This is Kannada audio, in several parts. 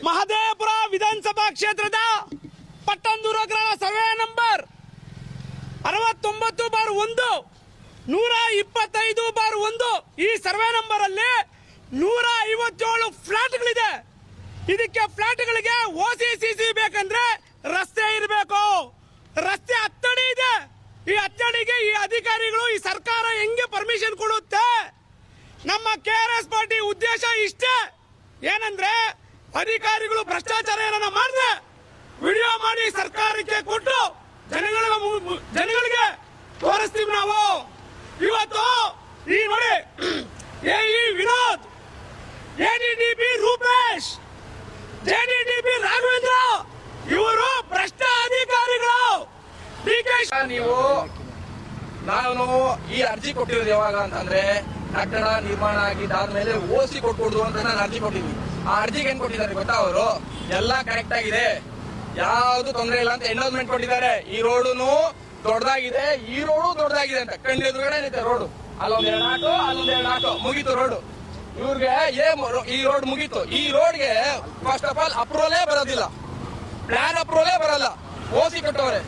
ಮಹದೇವಪುರ ವಿಧಾನಸಭಾ ಕ್ಷೇತ್ರದ ಪಟ್ಟಂದೂರ ಗ್ರಾಮ ಸರ್ವೆ ನಂಬರ್ 69/1 125/1 ಈ ಸರ್ವೆ ನಂಬರ್ ಅಲ್ಲಿ 157 ಫ್ಲಾಟ್ಗಳಿದೆ. ಇದಕ್ಕೆ ಫ್ಲಾಟ್ಗಳಿಗೆ OCCC ಬೇಕಂದ್ರೆ ರಸ್ತೆ ಇರಬೇಕು. ರಸ್ತೆ ಹತ್ತಡಿ ಇದೆ. ಈ ಹತ್ತಡಿಗೆ ಈ ಅಧಿಕಾರಿಗಳು ಈ ಸರ್ಕಾರ ಹೆಂಗೆ ಪರ್ಮಿಷನ್ ಕೊಡುತ್ತೆ? ನಮ್ಮ KRS ಪಾರ್ಟಿ ಉದ್ದೇಶ ಇಷ್ಟೇ, ಏನಂದ್ರೆ ಅಧಿಕಾರಿಗಳು ಭ್ರಷ್ಟಾಚಾರ ಏನನ್ನ ಮಾಡಿದ್ರೆ ವಿಡಿಯೋ ಮಾಡಿ ಸರ್ಕಾರಕ್ಕೆ ಕೊಟ್ಟು ಜನಗಳಿಗೆ ತೋರಿಸ್ತೀವಿ ನಾವು. ಇವತ್ತು ಈ ನೋಡಿ AE Vinod, ADDP Rupesh, JDDP Raghavendra ಇವರು ಭ್ರಷ್ಟ ಅಧಿಕಾರಿಗಳು. ನೀವು ನಾನು ಈ ಅರ್ಜಿ ಕೊಟ್ಟಿರೋದು ಯಾವಾಗ ಅಂತಂದ್ರೆ ಕಟ್ಟಡ ನಿರ್ಮಾಣ ಆಗಿದ್ದಾದ್ಮೇಲೆ OC ಕೊಟ್ಕೊಡುದು ಅಂತ ನಾನು ಅರ್ಜಿ ಕೊಟ್ಟಿದ್ವಿ. ಆ ಅರ್ಜಿಗೆ ಏನ್ ಕೊಟ್ಟಿದ್ದಾರೆ ಗೊತ್ತಾ? ಅವರು ಎಲ್ಲ ಕರೆಕ್ಟ್ ಆಗಿದೆ, ಯಾವ್ದು ತೊಂದರೆ ಇಲ್ಲ ಅಂತ ಎಂಡೋಸ್ಮೆಂಟ್ ಕೊಟ್ಟಿದ್ದಾರೆ. ಈ ರೋಡುನು ದೊಡ್ಡದಾಗಿದೆ, ಈ ರೋಡು ದೊಡ್ಡದಾಗಿದೆ ಅಂತ ಕಣ್ಣು ಎದುರುಗಡೆ ಇದೆ ರೋಡು. ಅಲ್ಲೊಂದೆರಡು ಆಟೋ ಮುಗೀತು ರೋಡು. ಇವ್ರಿಗೆ ಈ ರೋಡ್ ಮುಗೀತು. ಈ ರೋಡ್ಗೆ ಫಸ್ಟ್ ಆಫ್ ಆಲ್ ಅಪ್ರೂವಲೇ ಬರೋದಿಲ್ಲ, ಪ್ಲಾನ್ ಅಪ್ರೂವಲೇ ಬರಲ್ಲ. OC ಕೊಟ್ಟವ್ರೆ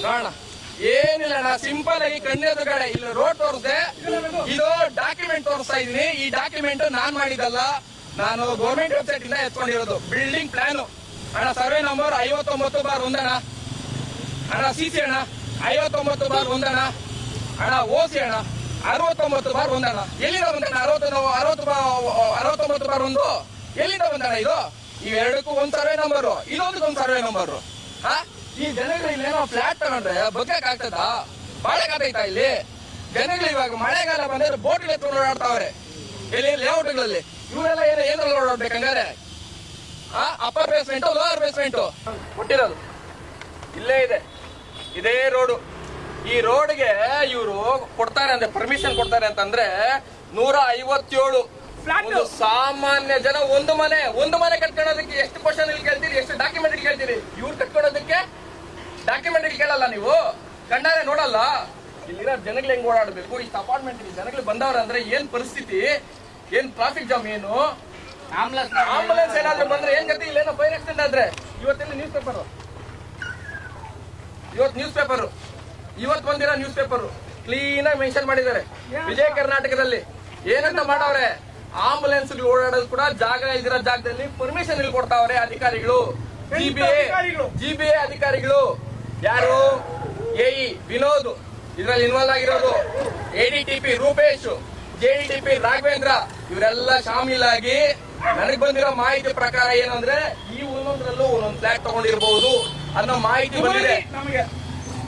ನೋಡೋಣ. ಏನಿಲ್ಲ, ನಾ ಸಿಂಪಲ್ ಆಗಿ ಕಣ್ಣೆದುರುಗಡೆ ಇಲ್ಲಿ ರೋಡ್ ತೋರಿಸ್ದೆ. ಇದು ಡಾಕ್ಯುಮೆಂಟ್ ತೋರಿಸ್ತಾ ಇದೀನಿ. ಈ ಡಾಕ್ಯುಮೆಂಟ್ ನಾನ್ ಮಾಡಿದಲ್ಲ, ನಾನು ಗೌರ್ಮೆಂಟ್ ವೆಬ್ಸೈಟ್ ಇಂದ ಎತ್ಕೊಂಡಿರೋದು. ಬಿಲ್ಡಿಂಗ್ ಪ್ಲಾನ್ ಅಣ್ಣ, ಸರ್ವೆ ನಂಬರ್ 59/1 ಅಣ್ಣ, CC ಅಣ್ಣ 59/1 ಅಣ್ಣ, OC ಅಣ್ಣ 69/1 ಅಣ್ಣ. ಎಲ್ಲಿಂದ ಬಂದಣ್ಣ 69/1 ಎಲ್ಲಿಂದ ಬಂದಣ್ಣ? ಇದು ಇವೆರಡಕ್ಕೂ ಒಂದ್ ಸರ್ವೆ ನಂಬರು, ಇದೊಂದಕ್ಕೊಂದು ಸರ್ವೆ ನಂಬರು. ಈ ಜನಗಳು ಇಲ್ಲೇನೋ ಫ್ಲಾಟ್ ತಗೊಂಡ್ರೆ ಬಗ್ಗಕ್ ಆಗ್ತದ? ಬಾಳೆಕಾಗ್ತೈತಾ ಇಲ್ಲಿ? ಜನಗಳು ಇವಾಗ ಮಳೆಗಾಲ ಬಂದ್ರೆ ಬೋಟ್ ಎತ್ಕೊಂಡು ಓಡಾಡ್ತಾವ್ರೆ ಇಲ್ಲಿ ಲೇಔಟ್ಗಳಲ್ಲಿ. ಇವರೆಲ್ಲ ಏನ್ರಲ್ಲಿ ಓಡಾಡ್ಬೇಕಂಗಾರೆ? ಅಪ್ಪರ್ ಬೇಸ್ಮೆಂಟ್, ಲೋವರ್ ಬೇಸ್ಮೆಂಟ್ ಕೊಟ್ಟಿರೋದು ಇಲ್ಲೇ ಇದೆ. ಇದೇ ರೋಡು. ಈ ರೋಡ್ಗೆ ಇವರು ಕೊಡ್ತಾರೆ ಅಂದ್ರೆ ಪರ್ಮಿಷನ್ ಕೊಡ್ತಾರೆ ಅಂತಂದ್ರೆ 157 ಒಂದು ಸಾಮಾನ್ಯ ಜನ ಒಂದು ಮನೆ ಕಟ್ಕೊಳ್ಳೋದಕ್ಕೆ ಎಷ್ಟು ಕ್ವಶನ್ ಇಲ್ಲಿ ಕೇಳ್ತೀರಿ, ಎಷ್ಟು ಡಾಕ್ಯುಮೆಂಟ್ ಕೇಳ್ತೀರಿ? ಇವ್ರು ಕಟ್ಕೊಳ್ಳೋದಕ್ಕೆ ಡಾಕ್ಯುಮೆಂಟ್ ಕೇಳಲ್ಲ, ನೀವು ಕಣ್ಣಾರೆ ನೋಡಲ್ಲ. ಇಲ್ಲಿರೋ ಜನಗಳು ಹೆಂಗ್ ಓಡಾಡ್ಬೇಕು? ಇಷ್ಟು ಅಪಾರ್ಟ್ಮೆಂಟ್ ಜನಗಳು ಬಂದವ್ರ ಅಂದ್ರೆ ಏನ್ ಪರಿಸ್ಥಿತಿ, ಏನ್ ಟ್ರಾಫಿಕ್ ಜಾಮ್, ಏನು ಆಂಬುಲೆನ್ಸ್ ಏನಾದ್ರು ಬಂದ್ರೆ ಏನ್ ಗತಿ? ಇಲ್ಲೇನೋ ಫೈರ್ ಆಕ್ಸಿಡೆಂಟ್ ಆದ್ರೆ ಇವತ್ತು ಬಂದಿರೋ ನ್ಯೂಸ್ ಪೇಪರ್ ಕ್ಲೀನ್ ಆಗಿ ಮೆನ್ಷನ್ ಮಾಡಿದ್ದಾರೆ. ವಿಜಯ ಕರ್ನಾಟಕದಲ್ಲಿ ಏನಂತ ಮಾಡವ್ರೆ? ಆಂಬುಲೆನ್ಸ್ ಓಡಾಡೋದು ಕೂಡ ಜಾಗ ಇದಿರೋ ಜಾಗದಲ್ಲಿ ಪರ್ಮಿಷನ್ ಇಲ್ಲಿ ಕೊಡ್ತಾವ್ರೆ ಅಧಿಕಾರಿಗಳು. GBA ಅಧಿಕಾರಿಗಳು ಯಾರು? AE ವಿನೋದ್ ಇದ್ರಲ್ಲಿ ಇನ್ವಾಲ್ವ್ ಆಗಿರೋದು, ADDP ರೂಪೇಶ್, JDDP ರಾಘವೇಂದ್ರ ಇವರೆಲ್ಲ ಶಾಮೀಲಾಗಿ ನನಗೆ ಬಂದಿರೋ ಮಾಹಿತಿ ಪ್ರಕಾರ ಏನಂದ್ರೆ ಈ ಒಂದೊಂದ್ರಲ್ಲೂ ಒಂದೊಂದು ಫ್ಲಾಟ್ ತಗೊಂಡಿರಬಹುದು ಅನ್ನೋ ಮಾಹಿತಿ ಬಂದಿದೆ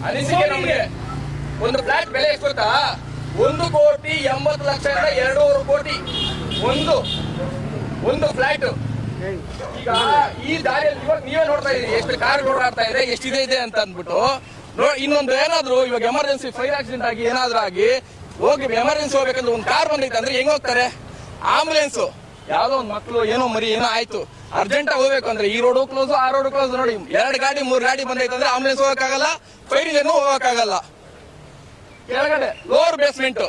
ಅನಿಸಿಕೆ ನಮ್ಗೆ. ಒಂದು ಫ್ಲಾಟ್ ಬೆಲೆ ಎಷ್ಟು ಗೊತ್ತಾ? 1,80,00,000 ಇಂದ 2.5 ಕೋಟಿ ಒಂದು ಫ್ಲಾಟ್. ಈಗ ಈ ದಾರಿಯಲ್ಲಿ ಇವಾಗ ನೀವೇ ನೋಡ್ತಾ ಇದೀರಿ ಎಷ್ಟು ಕಾರ್ ಓಡಾಡ್ತಾ ಇದೆ, ಎಷ್ಟಿದೆ ಅಂತ ಅಂದ್ಬಿಟ್ಟು. ಇನ್ನೊಂದು ಏನಾದ್ರು ಇವಾಗ ಎಮರ್ಜೆನ್ಸಿ ಫೈರ್ ಆಕ್ಸಿಡೆಂಟ್ ಆಗಿ ಏನಾದ್ರೂ ಆಗಿ ಹೋಗಿ ಎಮರ್ಜೆನ್ಸಿ ಹೋಗ್ಬೇಕಂದ್ರೆ ಒಂದು ಕಾರ್ ಬಂದೈತೆ ಅಂದ್ರೆ ಹೆಂಗ್ ಹೋಗ್ತಾರೆ? ಆಂಬುಲೆನ್ಸ್ ಯಾವ್ದೋ ಒಂದು ಮಕ್ಕಳು ಏನೋ ಮರಿ ಏನೋ ಆಯ್ತು ಅರ್ಜೆಂಟ್ ಆಗಿ ಹೋಗ್ಬೇಕು ಅಂದ್ರೆ ಈ ರೋಡ್ ಕ್ಲೋಸ್, ಆ ರೋಡ್ ಕ್ಲೋಸ್. ನೋಡಿ 2 ಗಾಡಿ 3 ಗಾಡಿ ಬಂದೈತೆ ಅಂದ್ರೆ ಆಂಬುಲೆನ್ಸ್ ಹೋಗಕ್ಕಾಗಲ್ಲ, ಫೈರ್ ಇಂಜಿನ್ ಹೋಗಕ್ಕಾಗಲ್ಲ. ಕೆಳಗಡೆ ಲೋವರ್ ಬೇಸ್ಮೆಂಟ್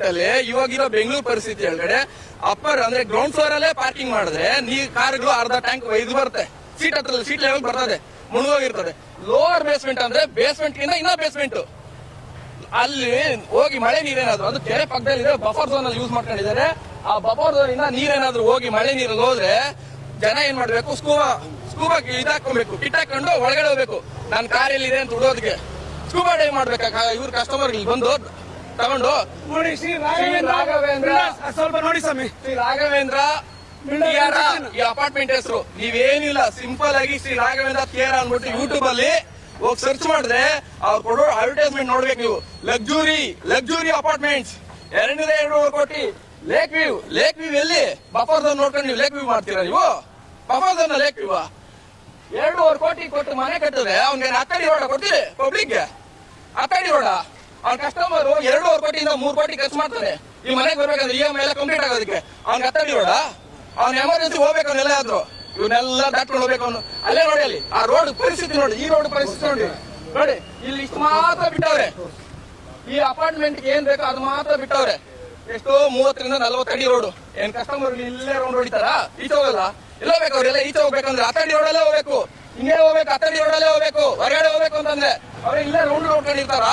ಅಲ್ಲಿ ಇವಾಗಿರೋ ಬೆಂಗಳೂರು ಪರಿಸ್ಥಿತಿ ಒಳಗಡೆ ಅಪ್ಪರ್ ಅಂದ್ರೆ ಗ್ರೌಂಡ್ ಫ್ಲೋರ್ ಅಲ್ಲೇ ಪಾರ್ಕಿಂಗ್ ಮಾಡಿದ್ರೆ ಕಾರ್ಗಳು ಅರ್ಧ ಟ್ಯಾಂಕ್ ಇದು ಬರುತ್ತೆ, ಸೀಟ್ ಲೆವೆಲ್ ಬರ್ತದೆ, ಮುಳುಗೋಗಿರ್ತದೆ. ಲೋವರ್ ಬೇಸ್ಮೆಂಟ್ ಅಂದ್ರೆ ಬೇಸ್ಮೆಂಟ್ ಗಿಂತ ಇನ್ನೂ ಬೇಸ್ಮೆಂಟ್. ಅಲ್ಲಿ ಹೋಗಿ ಮಳೆ ನೀರೇನಾದ್ರು, ಅದು ಕೆರೆ ಪಕ್ಕದಲ್ಲಿ ಇದೆ, ಬಫರ್ ಝೋನ್ ಅಲ್ಲಿ ಯೂಸ್ ಮಾಡ್ಕೊಂಡಿದ್ದಾರೆ. ಆ ಬಫರ್ ಝೋನ್ ಇಂದ ನೀರೇನಾದ್ರು ಹೋಗಿ ಮಳೆ ನೀರಲ್ಲಿ ಹೋದ್ರೆ ಜನ ಏನ್ ಮಾಡ್ಬೇಕು? ಸ್ಕೂಬಾ ಇದಾಕೊಂಡ್ಬೇಕು, ಕಿಟ್ ಹಾಕೊಂಡು ಒಳಗಡೆ ಹೋಗ್ಬೇಕು. ನನ್ನ ಕಾರ್ ಎಲ್ಲಿದೆ ಅಂತ ಹುಡೋದಕ್ಕೆ ಸ್ಕೂಬಾ ಡೈವ್ ಮಾಡ್ಬೇಕಾ ಇವ್ರ ಕಸ್ಟಮರ್ ಇಲ್ಲಿ ಬಂದು ತಗೊಂಡು. ನೋಡಿ ಶ್ರೀ ರಾಘವೇಂದ್ರ, ಸ್ವಲ್ಪ ನೋಡಿ ಸ್ವಾಮಿ, ಶ್ರೀ ರಾಘವೇಂದ್ರ ಈ ಅಪಾರ್ಟ್ಮೆಂಟ್ ಹೆಸರು. ನೀವೇನಿಲ್ಲ, ಸಿಂಪಲ್ ಆಗಿ ಶ್ರೀ ರಾಘವೇಂದ್ರ ಕೇರ್ ಅಂದ್ಬಿಟ್ಟು ಯೂಟ್ಯೂಬ್ ಅಲ್ಲಿ ಹೋಗಿ ಸರ್ಚ್ ಮಾಡಿದ್ರೆ ಅವ್ರು ಕೊಡೋ ಅಡ್ವರ್ಟೈಸ್ಮೆಂಟ್ ನೋಡ್ಬೇಕು ನೀವು. ಲಕ್ಸುರಿ ಅಪಾರ್ಟ್ಮೆಂಟ್ಸ್ 2.5 ಕೋಟಿ. ಲೇಕ್ ವ್ಯೂ ಎಲ್ಲಿ? ಬಫರ್ ಝೋನ್ ನೋಡ್ಕೊಂಡು ನೀವು ಲೇಕ್ ವ್ಯೂ ಮಾಡ್ತೀರಾ? ನೀವು ಬಫರ್ ಝೋನ್ ಲೇಕ್ ವ್ಯೂ 2.5 ಕೋಟಿ ಕೊಟ್ಟು ಮನೆ ಕಟ್ಟಿದ್ರೆ ಅವ್ನಿಗೆ ಹತ್ತಡಿ ರೋಡ ಕೊಡ್ತೀರಿ ಪಬ್ಲಿಕ್? ಹತ್ತಡಿ ರೋಡ ಅವ್ನ ಕಸ್ಟಮರ್ 2.5 ಕೋಟಿಯಿಂದ 3 ಕೋಟಿ ಖರ್ಚು ಮಾಡ್ತಾನೆ ಈ ಮನೆಗೆ ಬರ್ಬೇಕಂದ್ರೆ EMI ಎಲ್ಲ ಕಂಪ್ಲೀಟ್ ಆಗೋದಕ್ಕೆ. ಅವ್ನಿಗೆ ಹತ್ತಡಿ ರೋಡ, ಅವ್ನ ಎಮರ್ಜೆನ್ಸಿ ಹೋಗ್ಬೇಕು ಅವನ್ನೆಲ್ಲ ಆದ್ರು ಇವನ್ನೆಲ್ಲ ದಾಟ್ಕೊಂಡು ಹೋಗ್ಬೇಕು ಅವನು. ಅಲ್ಲೇ ನೋಡಿ ಅಲ್ಲಿ ಆ ರೋಡ್ ಪರಿಸ್ಥಿತಿ ನೋಡಿ, ಈ ರೋಡ್ ಪರಿಸ್ಥಿತಿ ನೋಡಿ ಇಲ್ಲಿ ಇಷ್ಟು ಮಾತ್ರ ಬಿಟ್ಟವ್ರೆ. ಈ ಅಪಾರ್ಟ್ಮೆಂಟ್ ಏನ್ ಬೇಕೋ ಅದು ಮಾತ್ರ ಬಿಟ್ಟವ್ರೆ. ಎಷ್ಟು 30ರಿಂದ 40 ಅಡಿ ರೋಡ್. ಏನ್ ಕಸ್ಟಮರ್ ಇಲ್ಲೇ ರೌಂಡ್ ಹೊಡಿತಾರ? ಈಚೆ ಹೋಗಲ್ಲ. ಎಲ್ಲ ಹೋಗ್ಬೇಕು ಅವ್ರೆಲ್ಲ ಈಚೆ ಹೋಗ್ಬೇಕಂದ್ರೆ 10 ಅಡಿ ರೋಡಲ್ಲೇ ಹೋಗ್ಬೇಕು, ಹಿಂಗೆ ಹೋಗ್ಬೇಕು, 10 ಅಡಿ ರೋಡಲ್ಲೇ ಹೋಗ್ಬೇಕು. ಹೊರಗಡೆ ಹೋಗ್ಬೇಕು ಅಂತಂದ್ರೆ ಅವ್ರೆ ಇಲ್ಲೇ ರೌಂಡ್ ನೋಡ್ಕೊಂಡಿರ್ತಾರ.